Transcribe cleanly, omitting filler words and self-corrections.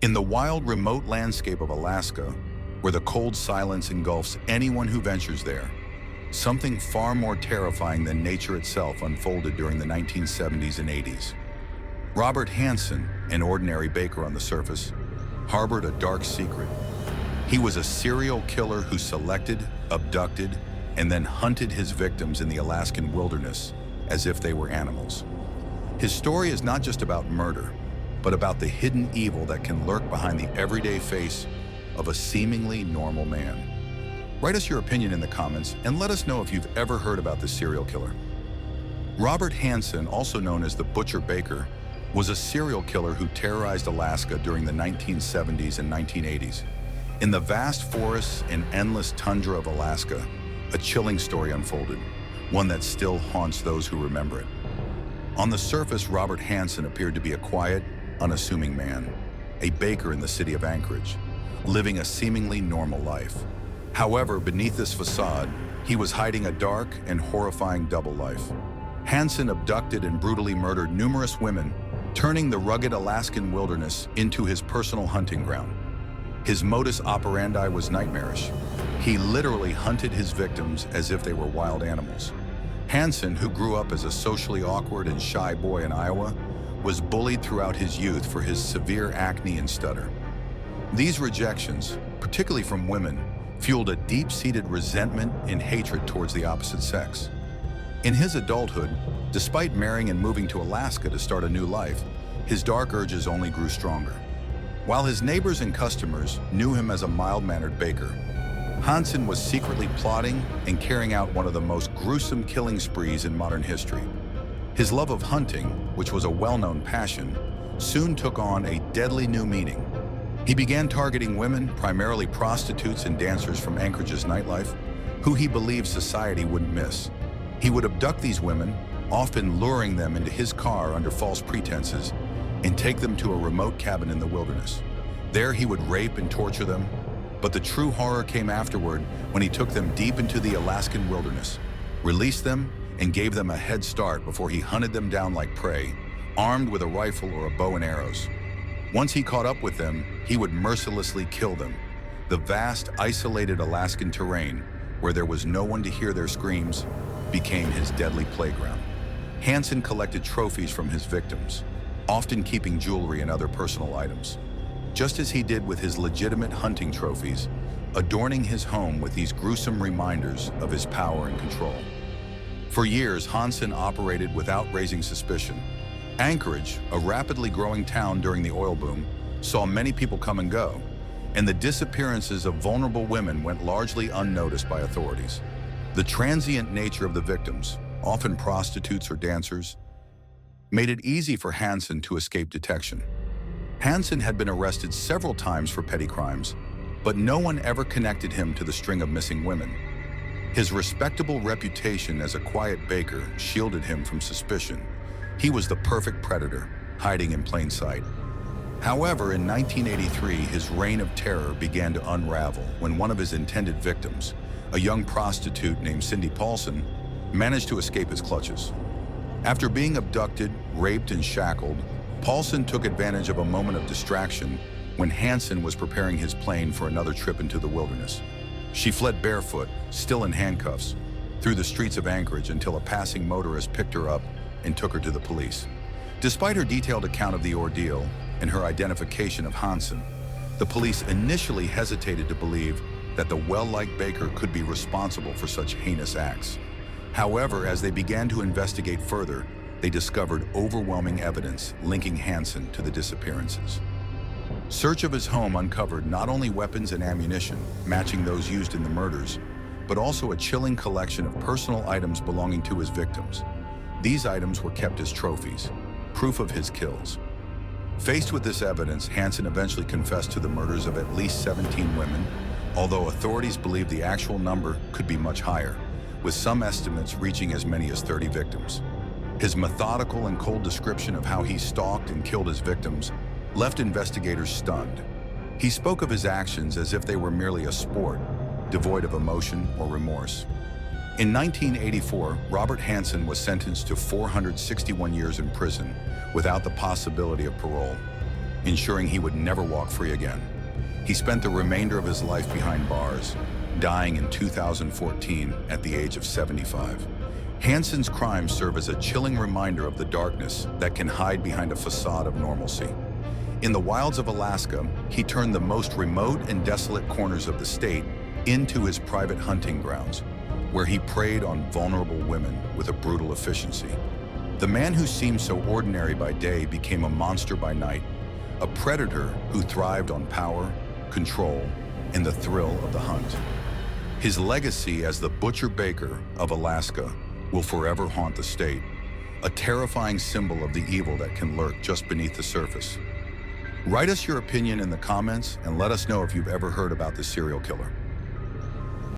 In the wild, remote landscape of Alaska, where the cold silence engulfs anyone who ventures there, something far more terrifying than nature itself unfolded during the 1970s and 80s. Robert Hansen, an ordinary baker on the surface, harbored a dark secret. He was a serial killer who selected, abducted, and then hunted his victims in the Alaskan wilderness as if they were animals. His story is not just about murder, but about the hidden evil that can lurk behind the everyday face of a seemingly normal man. Write us your opinion in the comments and let us know if you've ever heard about this serial killer. Robert Hansen, also known as the Butcher Baker, was a serial killer who terrorized Alaska during the 1970s and 1980s. In the vast forests and endless tundra of Alaska, a chilling story unfolded, one that still haunts those who remember it. On the surface, Robert Hansen appeared to be a quiet, unassuming man, a baker in the city of Anchorage, living a seemingly normal life. However, beneath this facade, he was hiding a dark and horrifying double life. Hansen abducted and brutally murdered numerous women, turning the rugged Alaskan wilderness into his personal hunting ground. His modus operandi was nightmarish. He literally hunted his victims as if they were wild animals. Hansen, who grew up as a socially awkward and shy boy in Iowa, was bullied throughout his youth for his severe acne and stutter. These rejections, particularly from women, fueled a deep-seated resentment and hatred towards the opposite sex. In his adulthood, despite marrying and moving to Alaska to start a new life, his dark urges only grew stronger. While his neighbors and customers knew him as a mild-mannered baker, Hansen was secretly plotting and carrying out one of the most gruesome killing sprees in modern history. His love of hunting, which was a well-known passion, soon took on a deadly new meaning. He began targeting women, primarily prostitutes and dancers from Anchorage's nightlife, who he believed society wouldn't miss. He would abduct these women, often luring them into his car under false pretenses, and take them to a remote cabin in the wilderness. There he would rape and torture them, but the true horror came afterward when he took them deep into the Alaskan wilderness, released them, and gave them a head start before he hunted them down like prey, armed with a rifle or a bow and arrows. Once he caught up with them, he would mercilessly kill them. The vast, isolated Alaskan terrain, where there was no one to hear their screams, became his deadly playground. Hansen collected trophies from his victims, often keeping jewelry and other personal items. Just as he did with his legitimate hunting trophies, adorning his home with these gruesome reminders of his power and control. For years, Hansen operated without raising suspicion. Anchorage, a rapidly growing town during the oil boom, saw many people come and go, and the disappearances of vulnerable women went largely unnoticed by authorities. The transient nature of the victims, often prostitutes or dancers, made it easy for Hansen to escape detection. Hansen had been arrested several times for petty crimes, but no one ever connected him to the string of missing women. His respectable reputation as a quiet baker shielded him from suspicion. He was the perfect predator, hiding in plain sight. However, in 1983, his reign of terror began to unravel when one of his intended victims, a young prostitute named Cindy Paulson, managed to escape his clutches. After being abducted, raped, and shackled, Paulson took advantage of a moment of distraction when Hansen was preparing his plane for another trip into the wilderness. She fled barefoot, still in handcuffs, through the streets of Anchorage until a passing motorist picked her up and took her to the police. Despite her detailed account of the ordeal and her identification of Hansen, the police initially hesitated to believe that the well-liked baker could be responsible for such heinous acts. However, as they began to investigate further, they discovered overwhelming evidence linking Hansen to the disappearances. Search of his home uncovered not only weapons and ammunition matching those used in the murders, but also a chilling collection of personal items belonging to his victims. These items were kept as trophies, proof of his kills. Faced with this evidence, Hansen eventually confessed to the murders of at least 17 women, although authorities believe the actual number could be much higher, with some estimates reaching as many as 30 victims. His methodical and cold description of how he stalked and killed his victims left investigators stunned. He spoke of his actions as if they were merely a sport, devoid of emotion or remorse. In 1984, Robert Hansen was sentenced to 461 years in prison without the possibility of parole. ensuring he would never walk free again. He spent the remainder of his life behind bars, dying in 2014 at the age of 75. Hansen's crimes serve as a chilling reminder of the darkness that can hide behind a facade of normalcy. In the wilds of Alaska, he turned the most remote and desolate corners of the state into his private hunting grounds, where he preyed on vulnerable women with a brutal efficiency. The man who seemed so ordinary by day became a monster by night, a predator who thrived on power, control, and the thrill of the hunt. His legacy as the Butcher Baker of Alaska will forever haunt the state, a terrifying symbol of the evil that can lurk just beneath the surface. Write us your opinion in the comments and let us know if you've ever heard about this serial killer.